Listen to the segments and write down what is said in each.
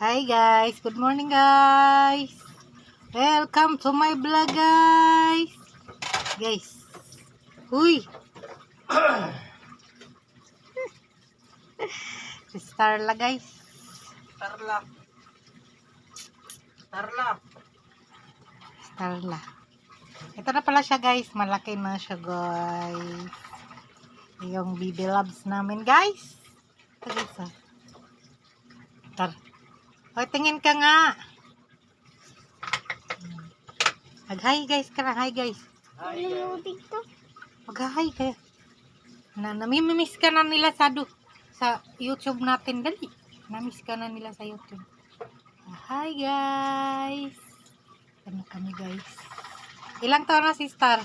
Hi guys, good morning guys. Welcome to my vlog guys. Guys. Uy. Si Starla guys. Starla. Ito na pala siya guys, malaki na siya guys. Yung baby loves namin guys. Ito guys oh. Tar. Hoy, tingin ka nga. Mag-hi guys ka na. Hi guys. Mag-hi ka. Namimiss ka na nila sa YouTube natin. Dali. Namiss ka na nila sa YouTube. Hi guys. Ano kami guys. Ilang taon na si Star?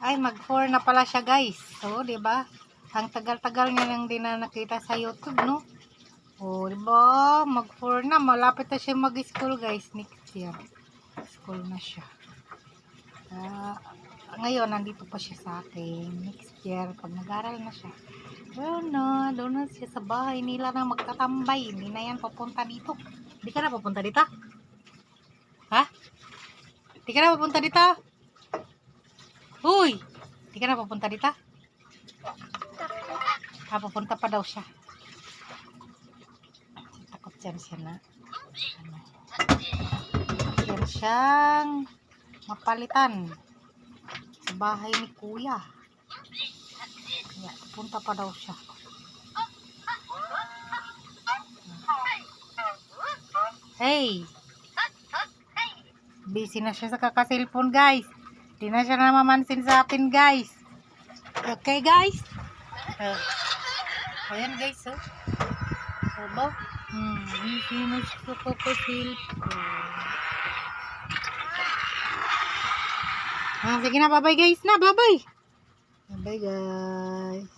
Ay, mag-4 na pala siya guys. So, diba? Ang tagal-tagal niya lang din na nakita sa YouTube, no? Oh, diba? Mag-4 na. Malapit na siya mag-school, guys. Next year. School na siya. Ngayon, nandito pa siya sa akin. Next year, pag nag-aral na siya. Doon na siya sa bahay nila na magtatambay. Hindi na yan papunta dito. Hindi ka na papunta dito? Ha? Hindi ka na papunta dito? Uy! Hindi ka na papunta dito? Papunta pa daw siya. Takot yan siya na. Yan siyang mapalitan sa bahay ni kuya. Kaya punta pa daw siya. Hey! Busy na siya sa kakaselfon guys. Di na siya namamansin sa atin guys. Okay guys? Ayan guys oh. Diba? Busy na siya sa kakaselfon. Sige na, bye-bye guys na, bye-bye. Bye-bye guys.